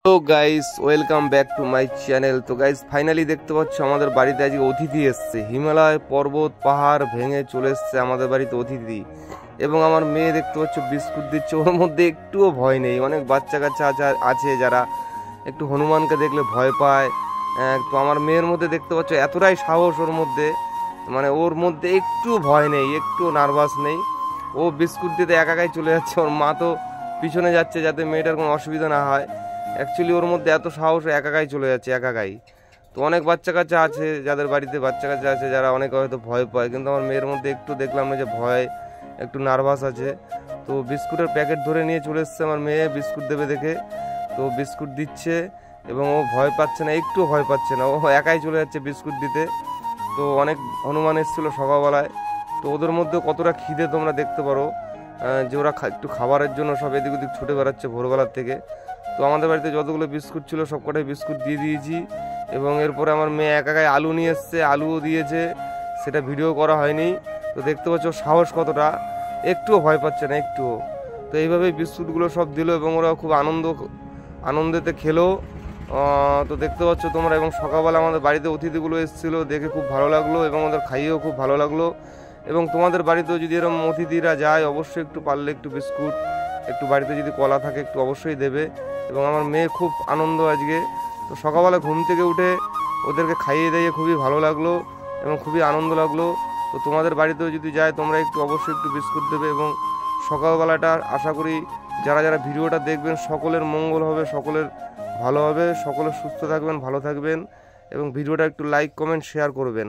তো guys welcome back to my channel. তো guys finally দেখতে পাচ্ছ আমাদের বাড়িতে আজকে অতিথি এসছে। হিমালয় পর্বত পাহাড় ভেঙে চলে এসছে আমাদের বাড়িতে অতিথি। এবং আমার মেয়ে দেখতে পাচ্ছ বিস্কুট দিচ্ছে, ওর মধ্যে একটুও ভয় নেই। অনেক বাচ্চা কাচ্চা আছে যারা একটু হনুমানকে দেখলে ভয় পায়। তো আমার মেয়ের মধ্যে দেখতে পাচ্ছ এতটাই সাহস ওর মধ্যে, মানে ওর মধ্যে একটু ভয় নেই, একটু নার্ভাস নেই। ও বিস্কুট দিতে একাই চলে যাচ্ছে, ওর মা তো পিছনে যাচ্ছে যাতে মেয়েটার কোনো অসুবিধা না হয়। অ্যাকচুয়ালি ওর মধ্যে এত সাহস, একাই চলে যাচ্ছে একাই। তো অনেক বাচ্চা কাচ্চা আছে যাদের বাড়িতে বাচ্চা কাচ্চা আছে যারা অনেকে হয়তো ভয় পায়, কিন্তু আমার মেয়ের মধ্যে একটু দেখলাম না যে ভয়, একটু নার্ভাস আছে। তো বিস্কুটের প্যাকেট ধরে নিয়ে চলে এসছে আমার মেয়ে বিস্কুট দেবে দেখে। তো বিস্কুট দিচ্ছে এবং ও ভয় পাচ্ছে না, একটু ভয় পাচ্ছে না, ও একাই চলে যাচ্ছে বিস্কুট দিতে। তো অনেক হনুমান এসেছিলো সকালবেলায়। তো ওদের মধ্যে কতটা খিদে তোমরা দেখতে পারো, যে ওরা একটু খাবারের জন্য সব এদিক ওদিক ছুটে বেড়াচ্ছে ভোরবেলার থেকে। তো আমাদের বাড়িতে যতগুলো বিস্কুট ছিল সব কটাই বিস্কুট দিয়ে দিয়েছি। এবং এরপরে আমার মেয়ে একাই আলু নিয়ে এসছে, আলুও দিয়েছে, সেটা ভিডিও করা হয়নি। তো দেখতে পাচ্ছ সাহস কতটা, একটুও ভয় পাচ্ছে না একটুও। তো এইভাবেই বিস্কুটগুলো সব দিল এবং ওরা খুব আনন্দেতে খেলো। তো দেখতে পাচ্ছ তোমরা। এবং সকালবেলা আমাদের বাড়িতে অতিথিগুলো এসেছিলো, দেখে খুব ভালো লাগলো এবং ওদের খাইয়েও খুব ভালো লাগলো। এবং তোমাদের বাড়িতেও যদি এরকম অতিথিরা যায় অবশ্যই একটু পারলে একটু বিস্কুট, একটু বাড়িতে যদি কলা থাকে একটু অবশ্যই দেবে। এবং আমার মেয়ে খুব আনন্দ আজকে। তো সকালবেলা ঘুম থেকে উঠে ওদেরকে খাইয়ে দিয়ে খুবই ভালো লাগলো এবং খুবই আনন্দ লাগলো। তো তোমাদের বাড়িতেও যদি যায় তোমরা একটু অবশ্যই একটু বিস্কুট দেবে। এবং সকালবেলাটা আশা করি যারা যারা ভিডিওটা দেখবেন সকলের মঙ্গল হবে, সকলের ভালো হবে, সকলে সুস্থ থাকবেন, ভালো থাকবেন। এবং ভিডিওটা একটু লাইক কমেন্ট শেয়ার করবেন।